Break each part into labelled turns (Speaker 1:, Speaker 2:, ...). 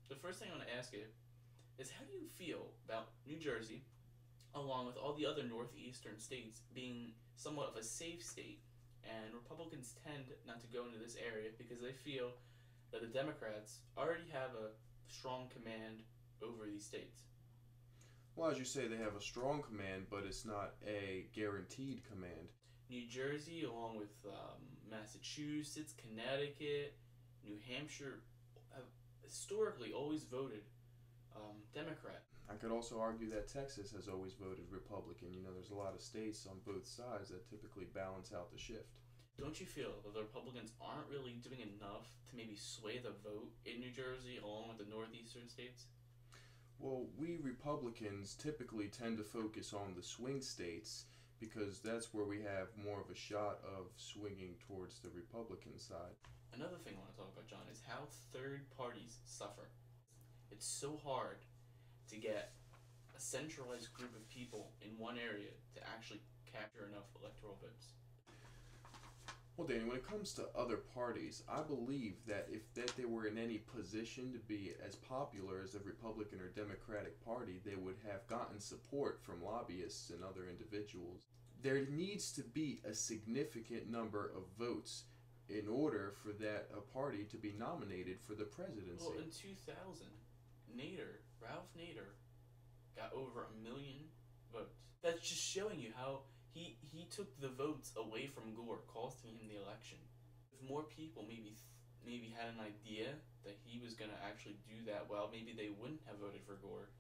Speaker 1: The first thing I want to ask you is how do you feel about New Jersey, along with all the other northeastern states, being somewhat of a safe state? And Republicans tend not to go into this area because they feel that the Democrats already have a strong command over these states.
Speaker 2: Well, as you say, they have a strong command, but it's not a guaranteed command.
Speaker 1: New Jersey, along with Massachusetts, Connecticut, New Hampshire, have historically always voted Democrat.
Speaker 2: I could also argue that Texas has always voted Republican. You know, there's a lot of states on both sides that typically balance out the shift.
Speaker 1: Don't you feel that the Republicans aren't really doing enough to maybe sway the vote in New Jersey along with the northeastern states?
Speaker 2: Well, we Republicans typically tend to focus on the swing states because that's where we have more of a shot of swinging towards the Republican side.
Speaker 1: Another thing I want to talk about, John, is how third parties suffer. It's so hard to get a centralized group of people in one area to actually capture enough electoral votes.
Speaker 2: Well, Danny, when it comes to other parties, I believe that if they were in any position to be as popular as the Republican or Democratic Party, they would have gotten support from lobbyists and other individuals. There needs to be a significant number of votes in order for that a party to be nominated for the presidency.
Speaker 1: Well, in 2000, Ralph Nader, got over 1 million votes. That's just showing you how he took the votes away from Gore, costing him the election. If more people maybe had an idea that he was going to actually do that well, maybe they wouldn't have voted for Gore,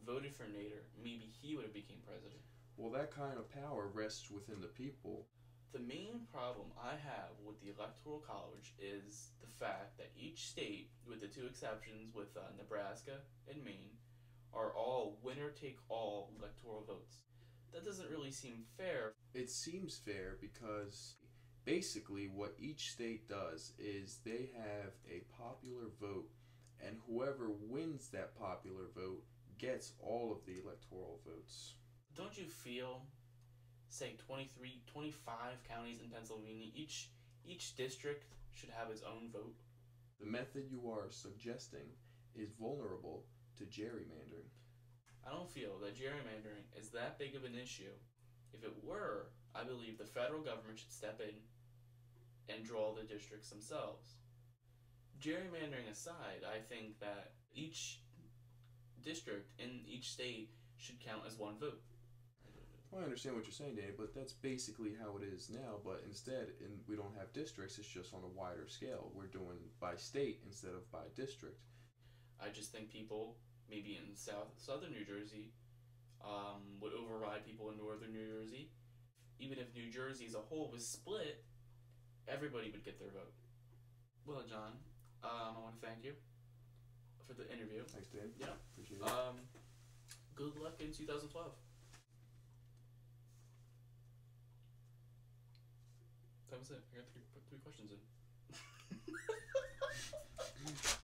Speaker 1: voted for Nader, maybe he would have became president.
Speaker 2: Well, that kind of power rests within the people.
Speaker 1: The main problem I have with the Electoral College is the fact that each state, with the two exceptions with Nebraska and Maine, are all winner-take-all electoral votes. That doesn't really seem fair.
Speaker 2: It seems fair because basically what each state does is they have a popular vote, and whoever wins that popular vote gets all of the electoral votes.
Speaker 1: Don't you feel, say 23, 25 counties in Pennsylvania, each district should have its own vote?
Speaker 2: The method you are suggesting is vulnerable to gerrymandering.
Speaker 1: I don't feel that gerrymandering is that big of an issue. If it were, I believe the federal government should step in and draw the districts themselves. Gerrymandering aside, I think that each district in each state should count as one vote.
Speaker 2: Well, I understand what you're saying, Danny, but that's basically how it is now. But instead, we don't have districts, it's just on a wider scale. We're doing by state instead of by district.
Speaker 1: I just think people, maybe in southern New Jersey, would override people in northern New Jersey. Even if New Jersey as a whole was split, everybody would get their vote. Well, John, I want to thank you for the interview.
Speaker 2: Thanks, Dan.
Speaker 1: Yeah.
Speaker 2: Appreciate it.
Speaker 1: Good luck in 2012. That was it. I got three questions in.